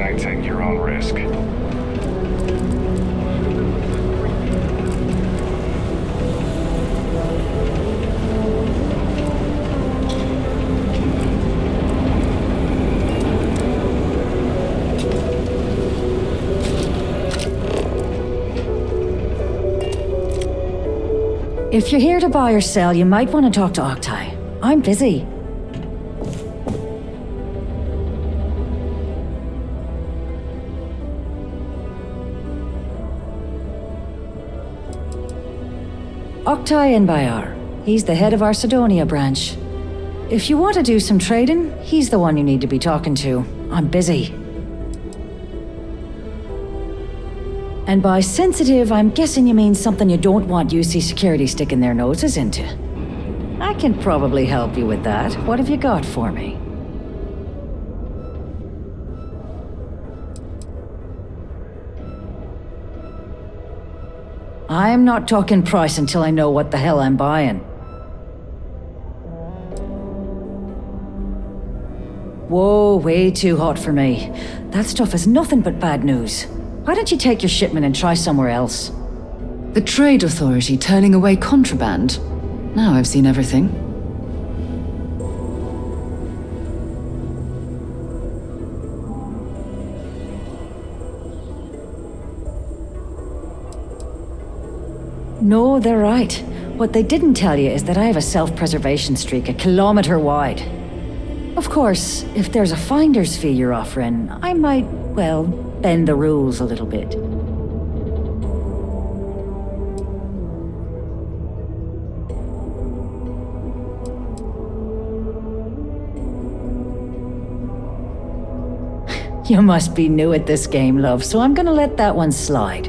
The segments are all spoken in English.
Anything, your own risk. If you're here to buy or sell, you might want to talk to Octai. I'm busy. Octai in Bayar. He's the head of our Sidonia branch. If you want to do some trading, he's the one you need to be talking to. I'm busy. And by sensitive, I'm guessing you mean something you don't want UC Security sticking their noses into. I can probably help you with that. What have you got for me? I'm not talking price until I know what the hell I'm buying. Whoa, way too hot for me. That stuff is nothing but bad news. Why don't you take your shipment and try somewhere else? The Trade Authority turning away contraband. Now I've seen everything. No, they're right. What they didn't tell you is that I have a self-preservation streak 1 kilometer wide. Of course, if there's a finder's fee you're offering, I might, well, bend the rules a little bit. You must be new at this game, love, so I'm gonna let that one slide.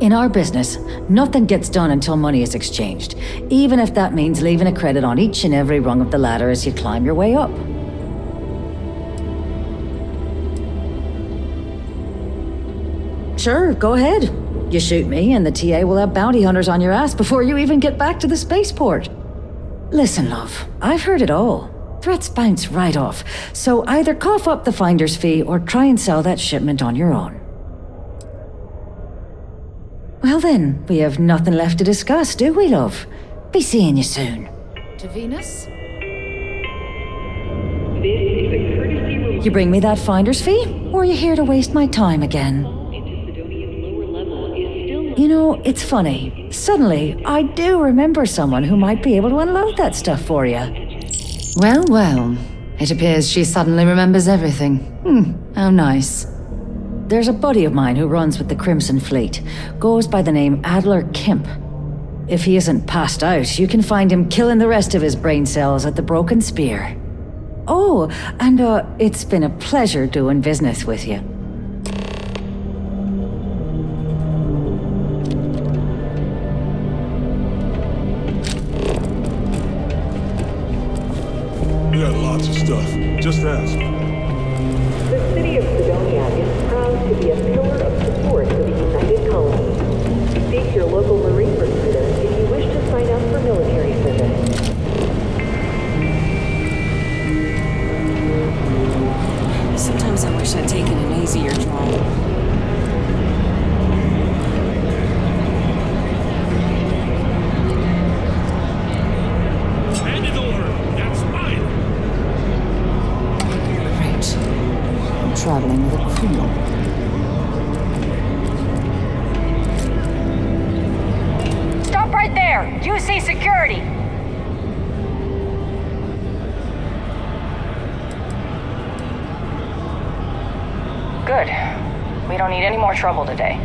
In our business, nothing gets done until money is exchanged, even if that means leaving a credit on each and every rung of the ladder as you climb your way up. Sure, go ahead. You shoot me, and the TA will have bounty hunters on your ass before you even get back to the spaceport. Listen, love, I've heard it all. Threats bounce right off, so either cough up the finder's fee or try and sell that shipment on your own. Well then, we have nothing left to discuss, do we, love? Be seeing you soon. To Venus? You bring me that finder's fee, or are you here to waste my time again? You know, it's funny. Suddenly, I do remember someone who might be able to unload that stuff for you. Well, well. It appears she suddenly remembers everything. How nice. There's a buddy of mine who runs with the Crimson Fleet. Goes by the name Adler Kemp. If he isn't passed out, you can find him killing the rest of his brain cells at the Broken Spear. Oh, and it's been a pleasure doing business with you. We got lots of stuff. Just ask. The city of Sidonia is proud to be a pillar of support for the United Colonies. Seek your local Marine recruiter if you wish to sign up for military service. Sometimes I wish I'd taken an easier job. Traveling with a criminal. Stop right there! UC Security! Good. We don't need any more trouble today.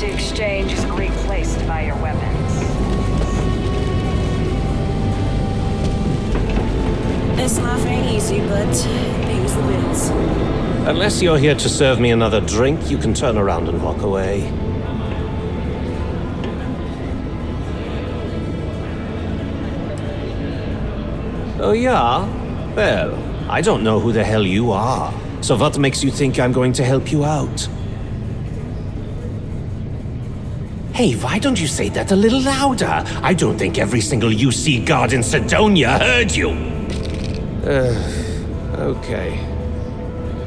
Exchange is a great place to buy your weapons. This life ain't easy, but it pays the bills. Unless you're here to serve me another drink, you can turn around and walk away. Oh yeah? Well, I don't know who the hell you are. So what makes you think I'm going to help you out? Hey, why don't you say that a little louder? I don't think every single UC guard in Sidonia heard you. Okay.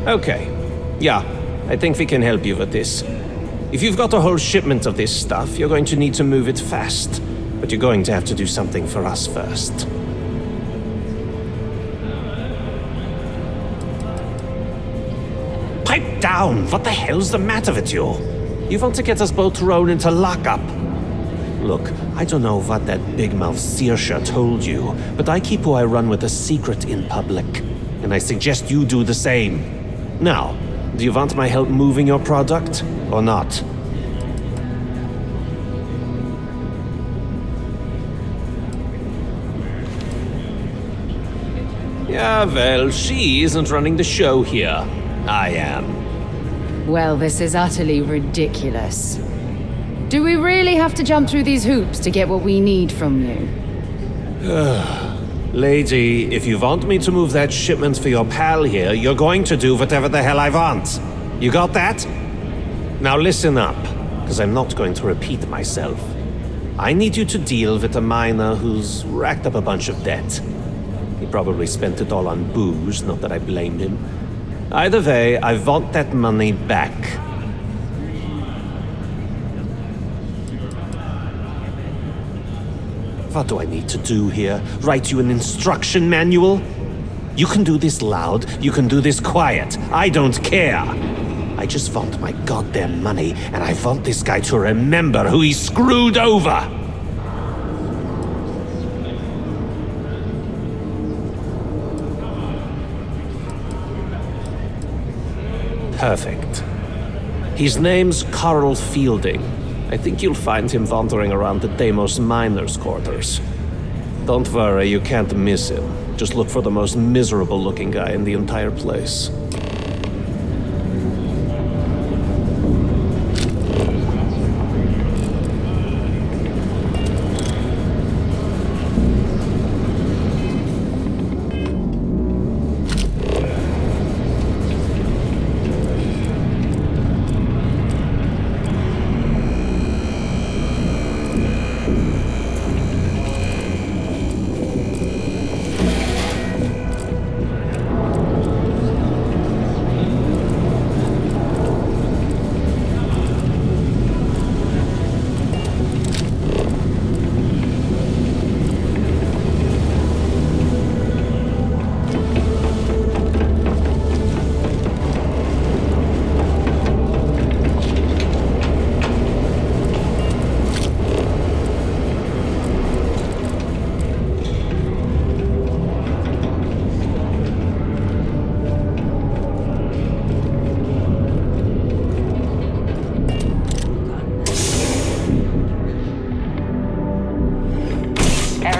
Okay. Yeah, I think we can help you with this. If you've got a whole shipment of this stuff, you're going to need to move it fast. But you're going to have to do something for us first. Pipe down! What the hell's the matter with you? You want to get us both thrown into lockup? Look, I don't know what that big-mouth Saoirse told you, but I keep who I run with a secret in public. And I suggest you do the same. Now, do you want my help moving your product, or not? Yeah, well, she isn't running the show here. I am. Well, this is utterly ridiculous. Do we really have to jump through these hoops to get what we need from you? Lady, if you want me to move that shipment for your pal here, you're going to do whatever the hell I want. You got that? Now listen up, because I'm not going to repeat myself. I need you to deal with a miner who's racked up a bunch of debt. He probably spent it all on booze, not that I blame him. Either way, I want that money back. What do I need to do here? Write you an instruction manual? You can do this loud, you can do this quiet. I don't care. I just want my goddamn money, and I want this guy to remember who he screwed over. Perfect. His name's Carl Fielding. I think you'll find him wandering around the Deimos miners' quarters. Don't worry, you can't miss him. Just look for the most miserable-looking guy in the entire place.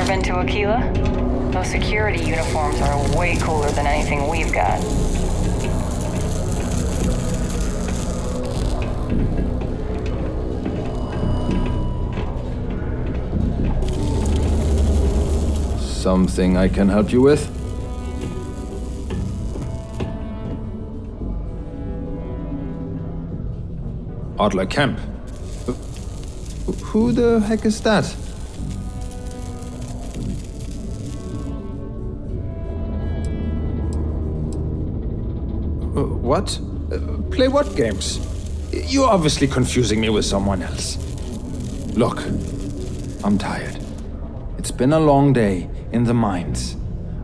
Been to Aquila? Those security uniforms are way cooler than anything we've got. Something I can help you with? Adler Kemp. Who the heck is that? What? Play what games? You're obviously confusing me with someone else. Look, I'm tired. It's been a long day in the mines.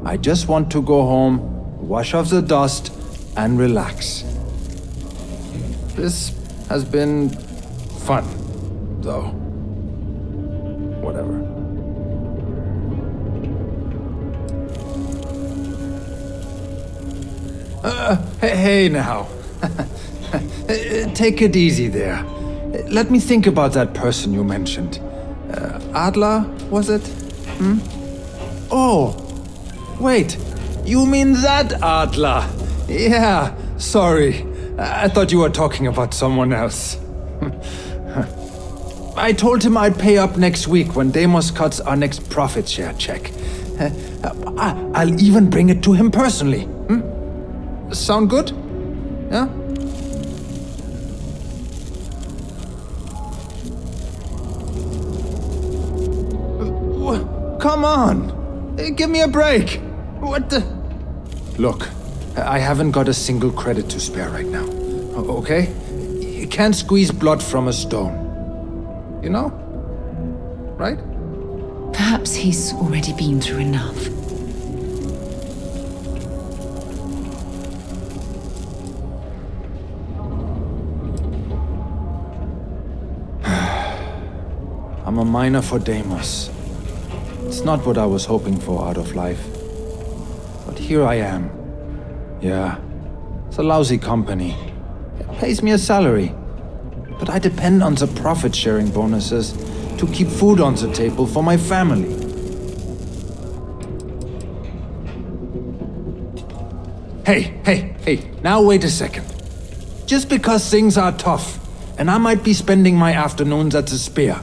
I just want to go home, wash off the dust, and relax. This has been fun, though. Whatever. Hey now. Take it easy there. Let me think about that person you mentioned. Adler, was it? Oh, wait. You mean that Adler? Yeah, sorry. I thought you were talking about someone else. I told him I'd pay up next week when Deimos cuts our next profit share check. I'll even bring it to him personally. Sound good? Yeah? come on! Give me a break! What the... Look, I haven't got a single credit to spare right now. Okay? You can't squeeze blood from a stone. You know? Right? Perhaps he's already been through enough. I'm a miner for Deimos. It's not what I was hoping for out of life. But here I am. Yeah, it's a lousy company. It pays me a salary. But I depend on the profit-sharing bonuses to keep food on the table for my family. Hey, now wait a second. Just because things are tough, and I might be spending my afternoons at the Spear,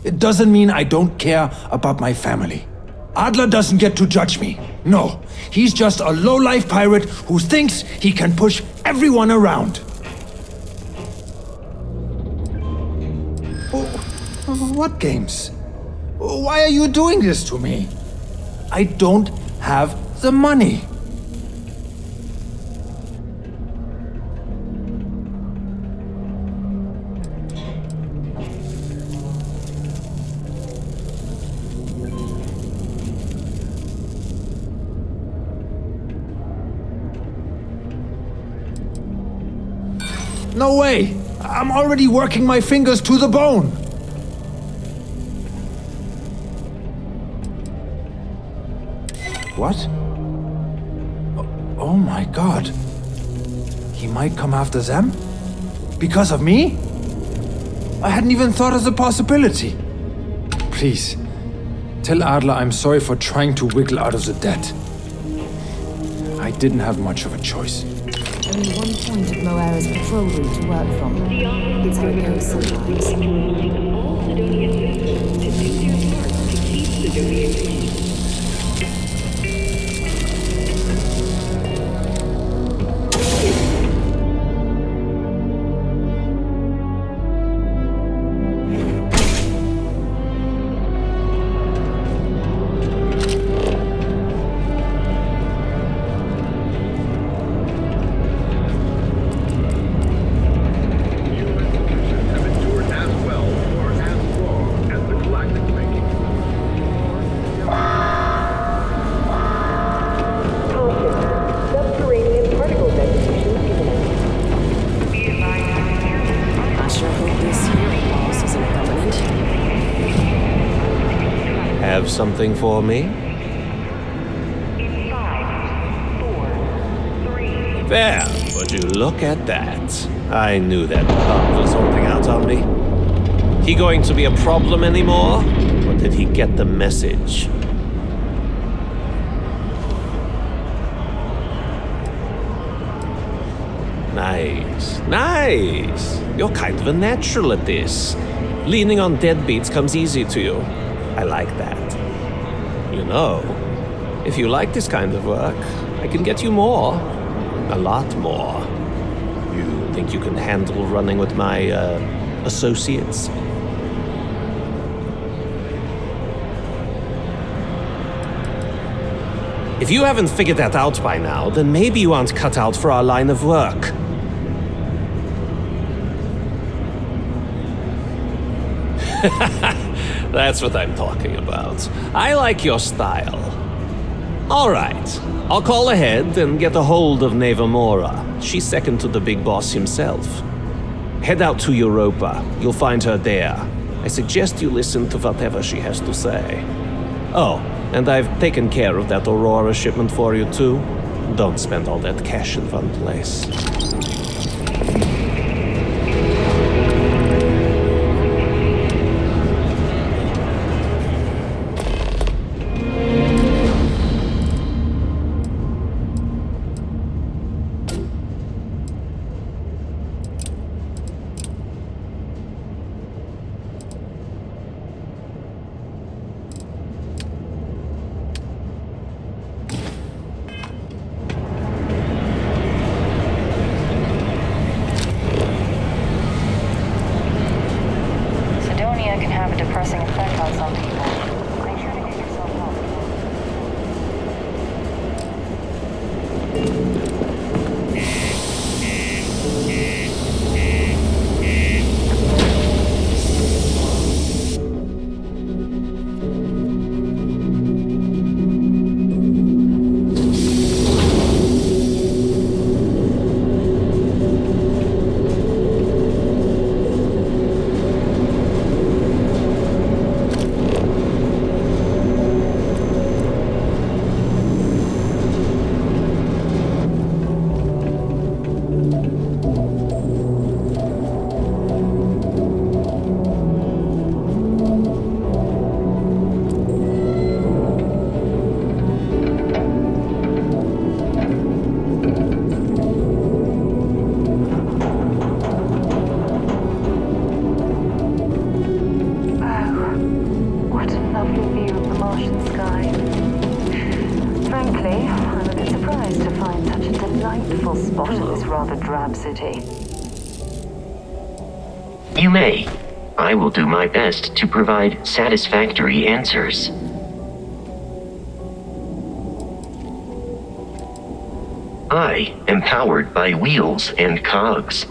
it doesn't mean I don't care about my family. Adler doesn't get to judge me. No, he's just a low-life pirate who thinks he can push everyone around. What games? Why are you doing this to me? I don't have the money. No way! I'm already working my fingers to the bone! What? Oh my god. He might come after them? Because of me? I hadn't even thought of the possibility. Please, tell Adler I'm sorry for trying to wiggle out of the debt. I didn't have much of a choice. Only one point of Moera's patrol route to work from. It's how it goes sometimes. All Sidonian citizens to do their part to keep Sidonia clean. Have something for me? In 5, 4, 3. There, would you look at that? I knew that bug was holding out on me. He going to be a problem anymore? Or did he get the message? Nice. You're kind of a natural at this. Leaning on deadbeats comes easy to you. I like that. You know, if you like this kind of work, I can get you more. A lot more. You think you can handle running with my, associates? If you haven't figured that out by now, then maybe you aren't cut out for our line of work. That's what I'm talking about. I like your style. All right, I'll call ahead and get a hold of Nevamora. She's second to the big boss himself. Head out to Europa. You'll find her there. I suggest you listen to whatever she has to say. Oh, and I've taken care of that Aurora shipment for you too. Don't spend all that cash in one place. Sidonia can have a depressing effect on some people. Make sure to get yourself Martian sky. Frankly, I'm a bit surprised to find such a delightful spot in this rather drab city. You may. I will do my best to provide satisfactory answers. I am powered by wheels and cogs.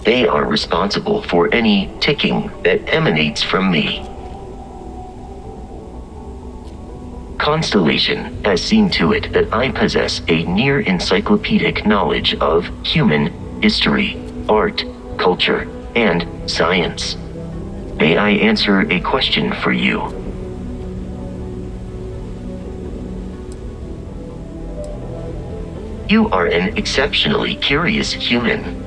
They are responsible for any ticking that emanates from me. Constellation has seen to it that I possess a near encyclopedic knowledge of human history, art, culture, and science. May I answer a question for you? You are an exceptionally curious human.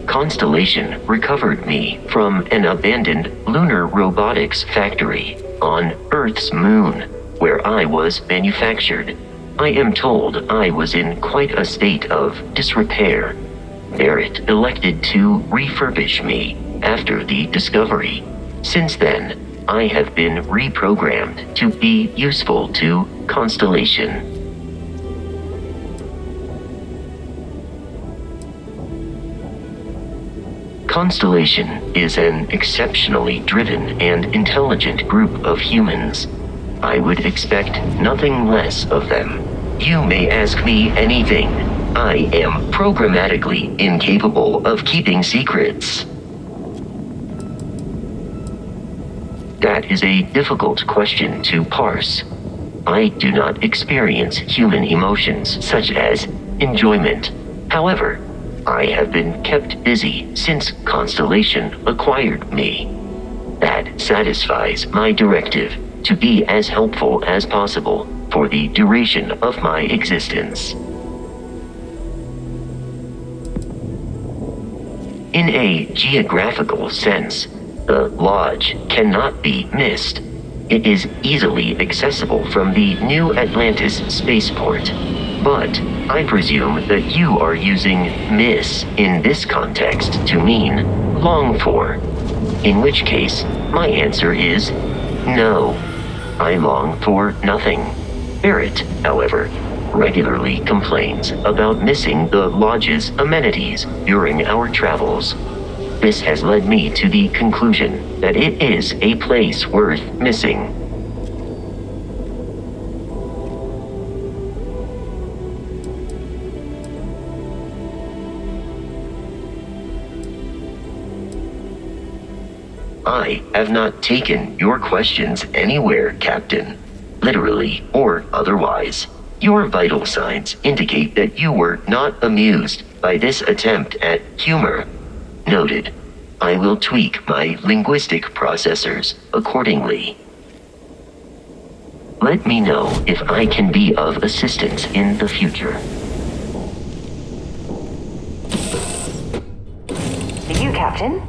Constellation recovered me from an abandoned lunar robotics factory on Earth's moon, where I was manufactured. I am told I was in quite a state of disrepair. Barrett elected to refurbish me after the discovery. Since then, I have been reprogrammed to be useful to Constellation. Constellation is an exceptionally driven and intelligent group of humans. I would expect nothing less of them. You may ask me anything. I am programmatically incapable of keeping secrets. That is a difficult question to parse. I do not experience human emotions such as enjoyment. However, I have been kept busy since Constellation acquired me. That satisfies my directive to be as helpful as possible for the duration of my existence. In a geographical sense, the Lodge cannot be missed. It is easily accessible from the New Atlantis spaceport. But I presume that you are using miss in this context to mean long for. In which case, my answer is no. I long for nothing. Barrett, however, regularly complains about missing the Lodge's amenities during our travels. This has led me to the conclusion that it is a place worth missing. I have not taken your questions anywhere, Captain. Literally or otherwise. Your vital signs indicate that you were not amused by this attempt at humor. Noted. I will tweak my linguistic processors accordingly. Let me know if I can be of assistance in the future. You, Captain?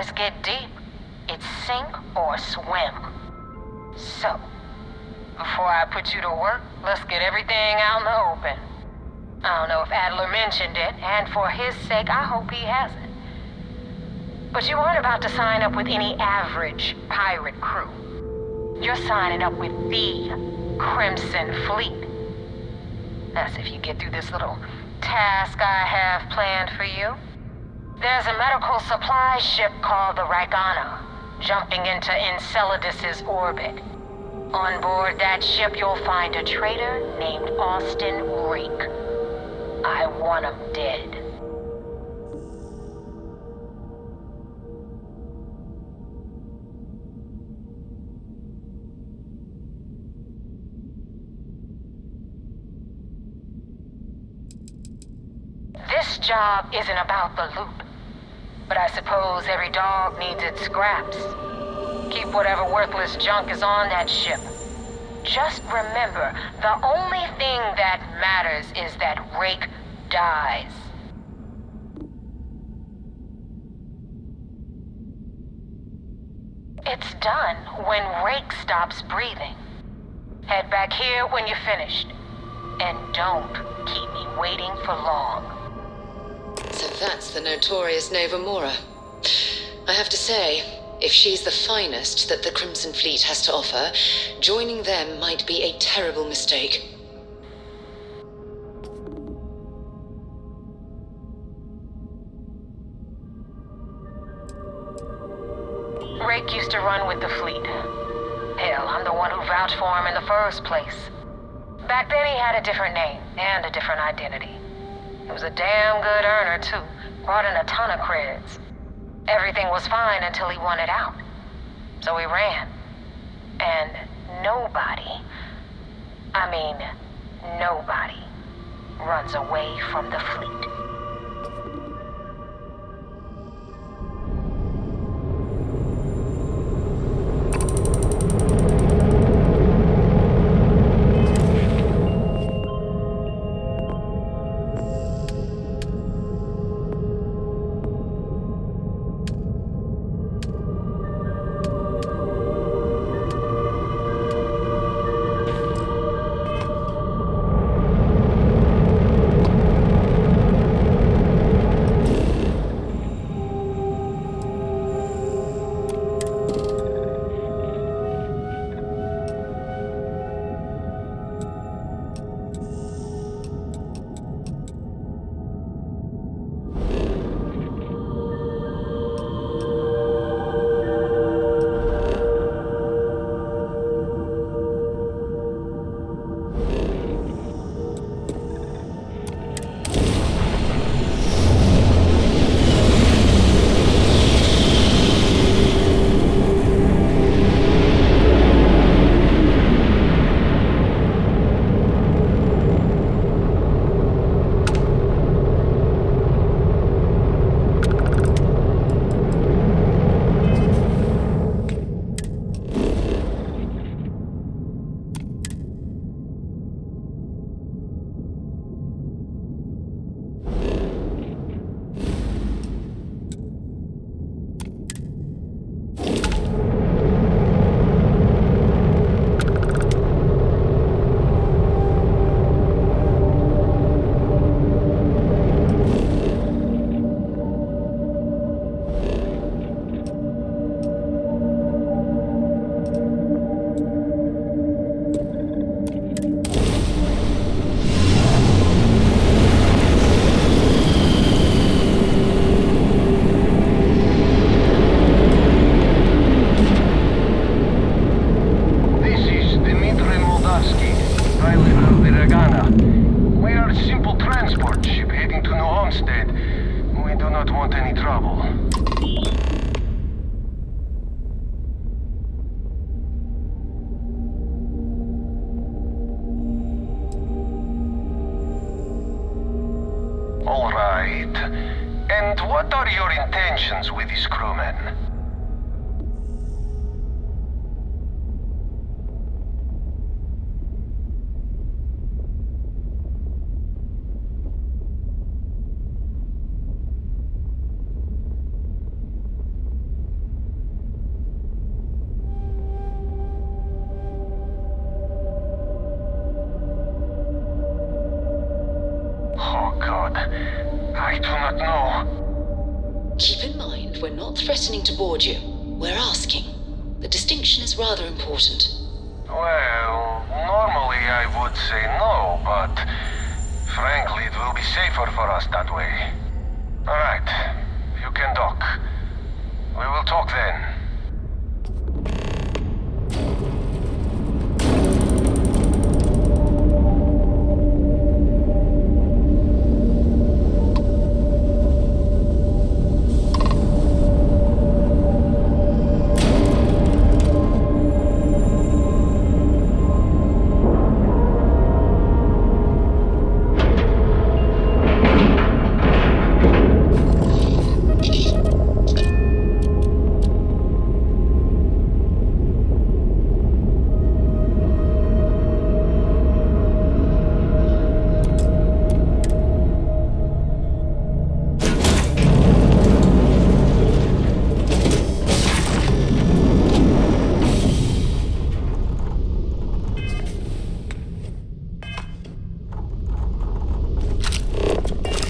waters get deep, it's sink or swim. So, before I put you to work, let's get everything out in the open. I don't know if Adler mentioned it, and for his sake, I hope he hasn't. But you aren't about to sign up with any average pirate crew. You're signing up with the Crimson Fleet. That's if you get through this little task I have planned for you. There's a medical supply ship called the Ragana, jumping into Enceladus's orbit. On board that ship, you'll find a traitor named Austin Reek. I want him dead. This job isn't about the loot, but I suppose every dog needs its scraps. Keep whatever worthless junk is on that ship. Just remember, the only thing that matters is that Rake dies. It's done when Rake stops breathing. Head back here when you're finished. And don't keep me waiting for long. So that's the notorious Nova Mora. I have to say, if she's the finest that the Crimson Fleet has to offer, joining them might be a terrible mistake. Rake used to run with the fleet. Hell, I'm the one who vouched for him in the first place. Back then he had a different name and a different identity. He was a damn good earner, too. Brought in a ton of creds. Everything was fine until he wanted out. So he ran. And nobody, nobody runs away from the fleet. All right. And what are your intentions with these crewmen? I do not know. Keep in mind, we're not threatening to board you. We're asking. The distinction is rather important. Well, normally I would say no, but frankly, it will be safer for us that way. Alright, you can dock. We will talk then.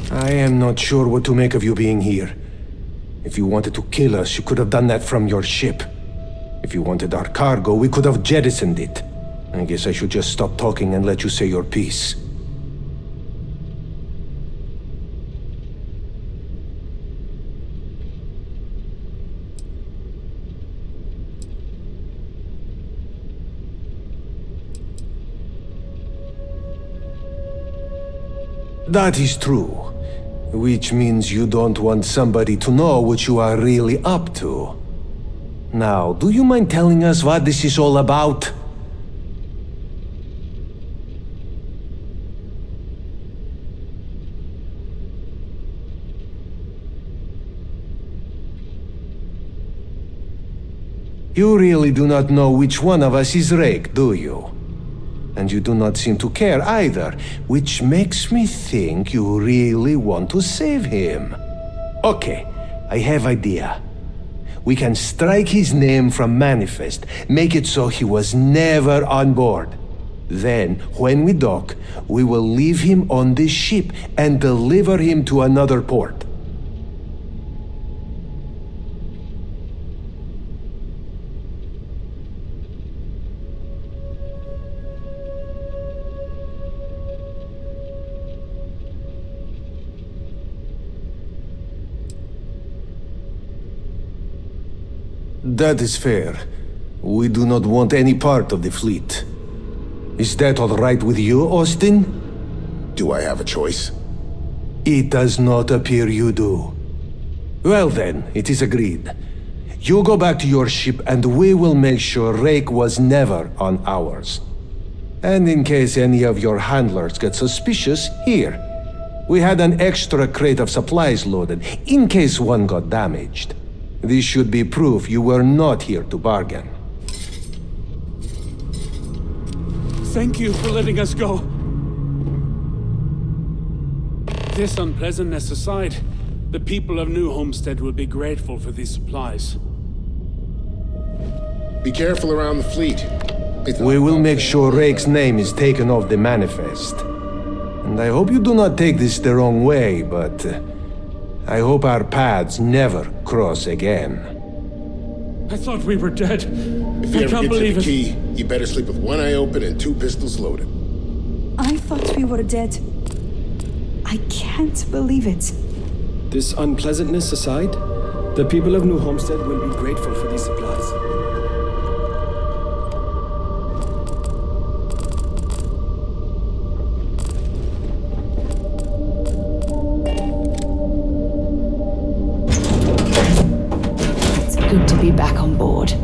I am not sure what to make of you being here. If you wanted to kill us, you could have done that from your ship. If you wanted our cargo, we could have jettisoned it. I guess I should just stop talking and let you say your piece. That is true. Which means you don't want somebody to know what you are really up to. Now, do you mind telling us what this is all about? You really do not know which one of us is Rake, do you? And you do not seem to care either, which makes me think you really want to save him. Okay, I have idea. We can strike his name from Manifest, make it so he was never on board. Then, when we dock, we will leave him on this ship and deliver him to another port. That is fair. We do not want any part of the fleet. Is that all right with you, Austin? Do I have a choice? It does not appear you do. Well then, it is agreed. You go back to your ship and we will make sure Rake was never on ours. And in case any of your handlers get suspicious, here. We had an extra crate of supplies loaded, in case one got damaged. This should be proof you were not here to bargain. Thank you for letting us go. This unpleasantness aside, the people of New Homestead will be grateful for these supplies. Be careful around the fleet. We will make sure Rake's name is taken off the manifest. And I hope you do not take this the wrong way, but I hope our paths never cross again. I thought we were dead. If you ever get to the key, you better sleep with one eye open and 2 pistols loaded. I thought we were dead. I can't believe it. This unpleasantness aside, the people of New Homestead will be grateful for these supplies. Good to be back on board.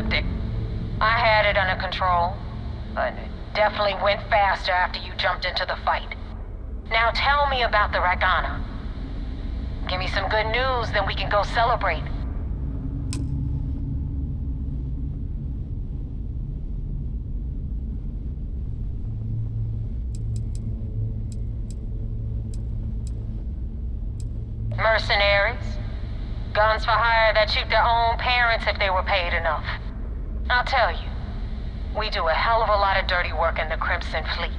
ecliptic. I had it under control, but it definitely went faster after you jumped into the fight. Now tell me about the Ragana. Give me some good news, then we can go celebrate. Mercenaries. Guns for hire that shoot their own parents if they were paid enough. I'll tell you, we do a hell of a lot of dirty work in the Crimson Fleet.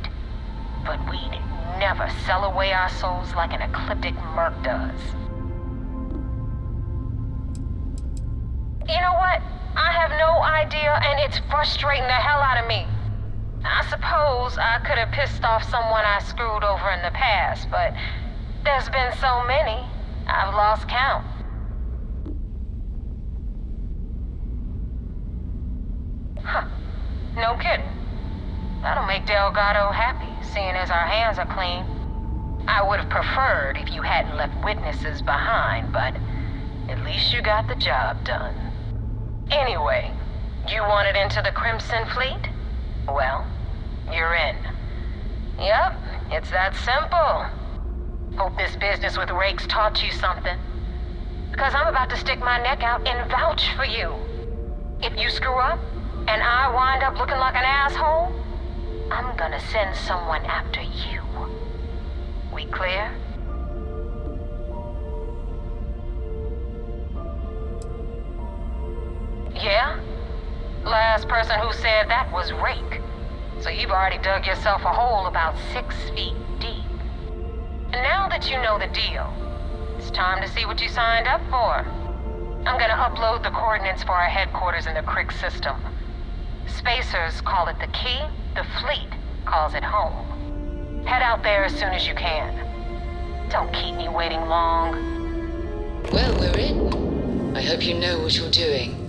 But we'd never sell away our souls like an ecliptic merc does. You know what? I have no idea, and it's frustrating the hell out of me. I suppose I could have pissed off someone I screwed over in the past, but there's been so many, I've lost count. Huh. No kidding. That'll make Delgado happy, seeing as our hands are clean. I would have preferred if you hadn't left witnesses behind, but at least you got the job done. Anyway, you wanted into the Crimson Fleet? Well, you're in. Yep, it's that simple. Hope this business with Rakes taught you something. Because I'm about to stick my neck out and vouch for you. If you screw up, and I wind up looking like an asshole, I'm gonna send someone after you. We clear? Yeah? Last person who said that was Rake. So you've already dug yourself a hole about 6 feet deep. And now that you know the deal, it's time to see what you signed up for. I'm gonna upload the coordinates for our headquarters in the Crick system. Spacers call it the key, the fleet calls it home. Head out there as soon as you can. Don't keep me waiting long. Well, we're in. I hope you know what you're doing.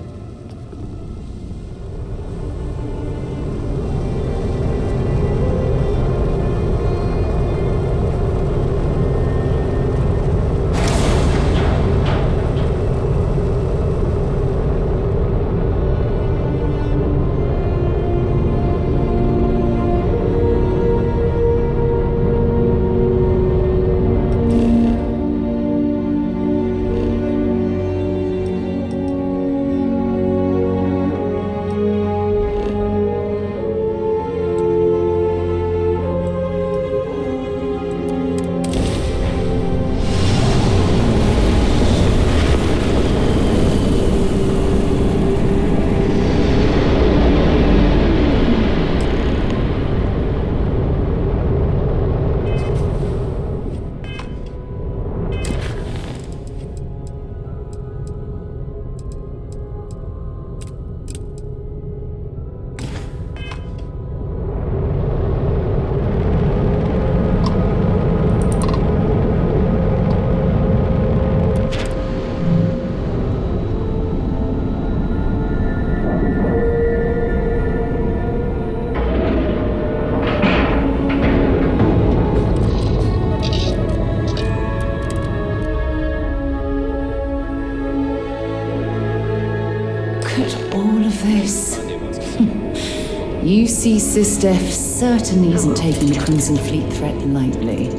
You see, Sistef certainly isn't taking the Crimson Fleet threat lightly. I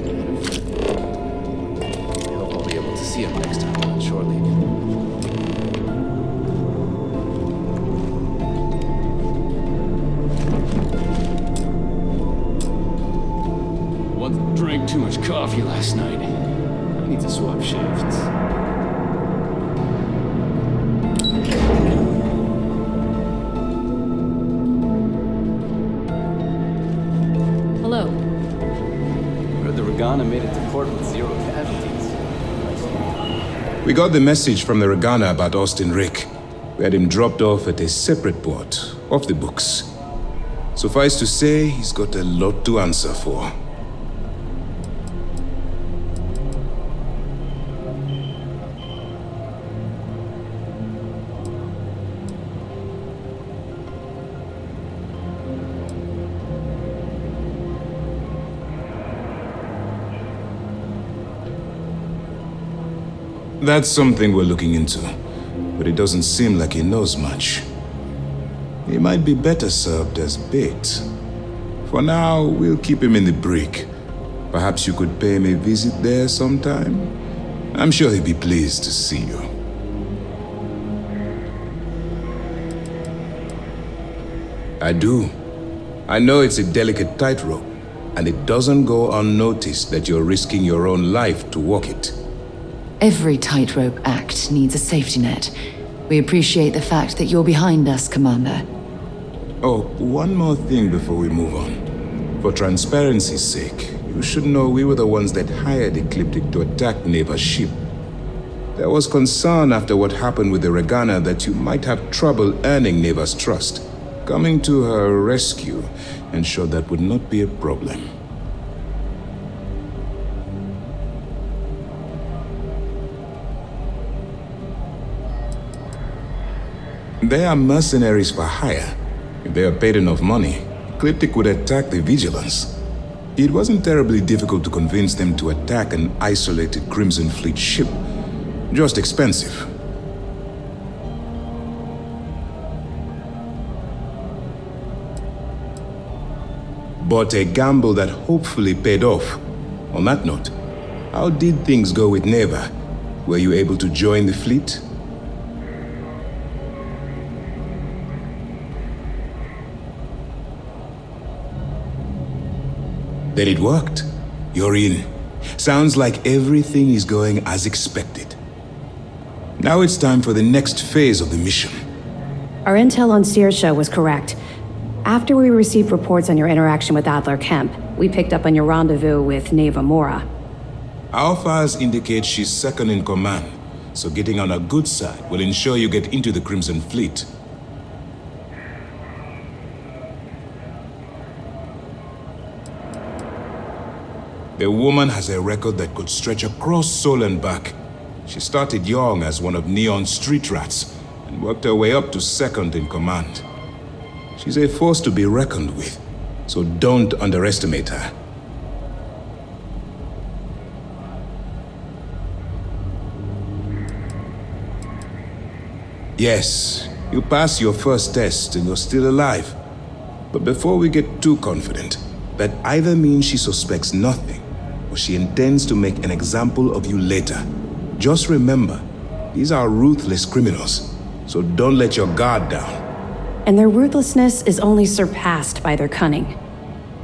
hope I'll be able to see him next time, shortly. One drank too much coffee last night. I need to swap shifts. Hello. Heard the Ragana made it to port with 0 casualties. We got the message from the Ragana about Austin Rick. We had him dropped off at a separate port, off the books. Suffice to say, he's got a lot to answer for. That's something we're looking into, but it doesn't seem like he knows much. he might be better served as bait. For now, we'll keep him in the brig. Perhaps you could pay him a visit there sometime? I'm sure he'd be pleased to see you. I do. I know it's a delicate tightrope, and it doesn't go unnoticed that you're risking your own life to walk it. Every tightrope act needs a safety net. We appreciate the fact that you're behind us, Commander. Oh, one more thing before we move on. For transparency's sake, you should know we were the ones that hired Ecliptic to attack Neva's ship. There was concern after what happened with the Regana that you might have trouble earning Neva's trust. Coming to her rescue ensured that would not be a problem. They are mercenaries for hire. If they are paid enough money, Ecliptic would attack the Vigilance. It wasn't terribly difficult to convince them to attack an isolated Crimson Fleet ship. Just expensive. But a gamble that hopefully paid off. On that note, how did things go with Neva? Were you able to join the fleet? Then it worked. You're in. Sounds like everything is going as expected. Now it's time for the next phase of the mission. Our intel on Saoirse was correct. After we received reports on your interaction with Adler Kemp, we picked up on your rendezvous with Neva Mora. Our files indicate she's second in command, so getting on her good side will ensure you get into the Crimson Fleet. The woman has a record that could stretch across Sol and back. She started young as one of Neon's street rats and worked her way up to second in command. She's a force to be reckoned with, so don't underestimate her. Yes, you passed your first test and you're still alive. But before we get too confident, that either means she suspects nothing, or she intends to make an example of you later. Just remember, these are ruthless criminals, so don't let your guard down. And their ruthlessness is only surpassed by their cunning.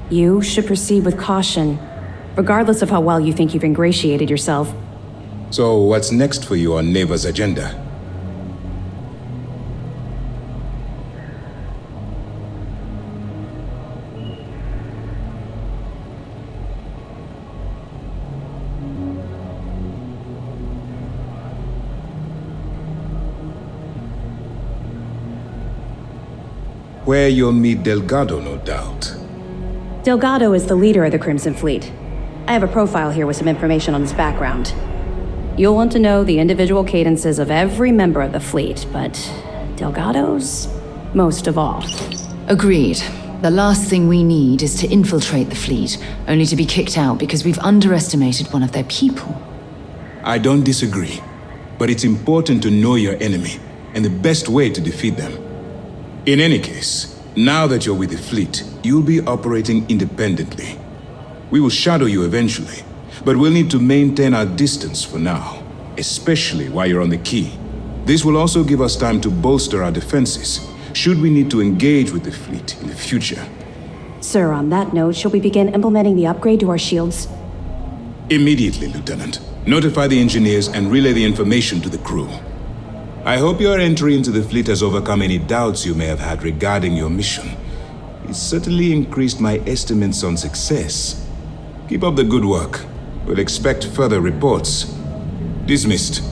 You should proceed with caution, regardless of how well you think you've ingratiated yourself. So what's next for you on Neva's agenda? Where you'll meet Delgado, no doubt. Delgado is the leader of the Crimson Fleet. I have a profile here with some information on his background. You'll want to know the individual cadences of every member of the fleet, but Delgado's most of all. Agreed. The last thing we need is to infiltrate the fleet, only to be kicked out because we've underestimated one of their people. I don't disagree, but it's important to know your enemy and the best way to defeat them. In any case, now that you're with the fleet, you'll be operating independently. We will shadow you eventually, but we'll need to maintain our distance for now, especially while you're on the key. This will also give us time to bolster our defenses, should we need to engage with the fleet in the future. Sir, on that note, shall we begin implementing the upgrade to our shields? Immediately, Lieutenant. Notify the engineers and relay the information to the crew. I hope your entry into the fleet has overcome any doubts you may have had regarding your mission. It's certainly increased my estimates on success. Keep up the good work. We'll expect further reports. Dismissed.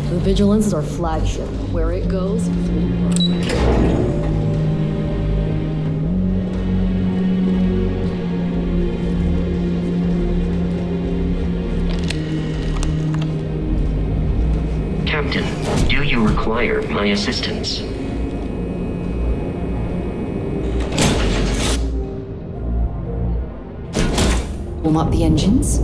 The Vigilance is our flagship. Where it goes, Captain, do you require my assistance? Warm up the engines?